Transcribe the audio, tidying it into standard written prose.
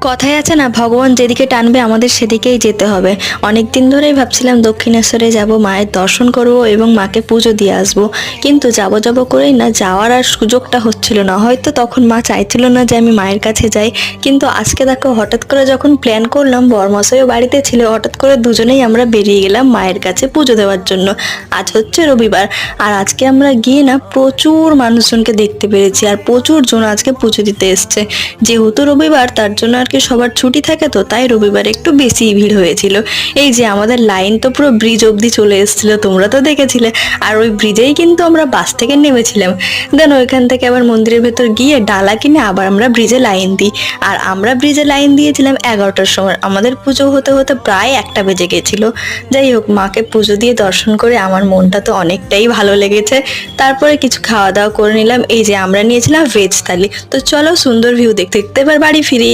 কথায় আছে না, ভগবান যেদিকে টানবে আমাদের সেদিকেই যেতে হবে। অনেক দিন ধরেই ভাবছিলাম দক্ষিণেশ্বরে যাব, মায়ের দর্শন করব এবং মাকে পুজো দিয়ে আসব। কিন্তু যাব যাব করেই না যাওয়ার আর সুযোগটা হচ্ছিল না। হয়তো তখন মা চাইছিল না যে আমি মায়ের কাছে যাই। কিন্তু আজকে দেখো, হঠাৎ করে যখন প্ল্যান করলাম, বরমশাইও বাড়িতে ছিল, হঠাৎ করে দুজনেই আমরা বেরিয়ে গেলাম মায়ের কাছে পুজো দেওয়ার জন্য। আজ হচ্ছে রবিবার, আর আজকে আমরা গিয়ে না প্রচুর মানুষজনকে দেখতে পেরেছি, আর প্রচুর জন আজকে পুজো দিতে এসছে। যেহেতু রবিবার, তার জন্য আর কি সবার ছুটি থাকে, তো তাই রবিবার একটু বেশি ভিড় হয়েছিল। এই যে আমাদের লাইন তো পুরো ব্রিজ অবধি চলে এসেছিল, তোমরা তো দেখেছিলে। আর ওই ব্রিজেই কিন্তু আমরা বাস থেকে নেমেছিলাম। দেন ওইখান থেকে আবার মন্দিরের ভেতর গিয়ে ডালা কিনে আবার আমরা ব্রিজে লাইন দিই। আর আমরা ব্রিজে লাইন দিয়েছিলাম 11টার সময়, আমাদের পুজো হতে হতে প্রায় 1টা বেজে গেছিল। যাই হোক, মাকে পুজো দিয়ে দর্শন করে আমার মনটা তো অনেকটাই ভালো লেগেছে। তারপরে কিছু খাওয়া দাওয়া করে নিলাম। এই যে আমরা নিয়েছিলাম ভেজ থালি। তো চলো সুন্দর ভিউ দেখতে দেখতে এবার বাড়ি ফিরি।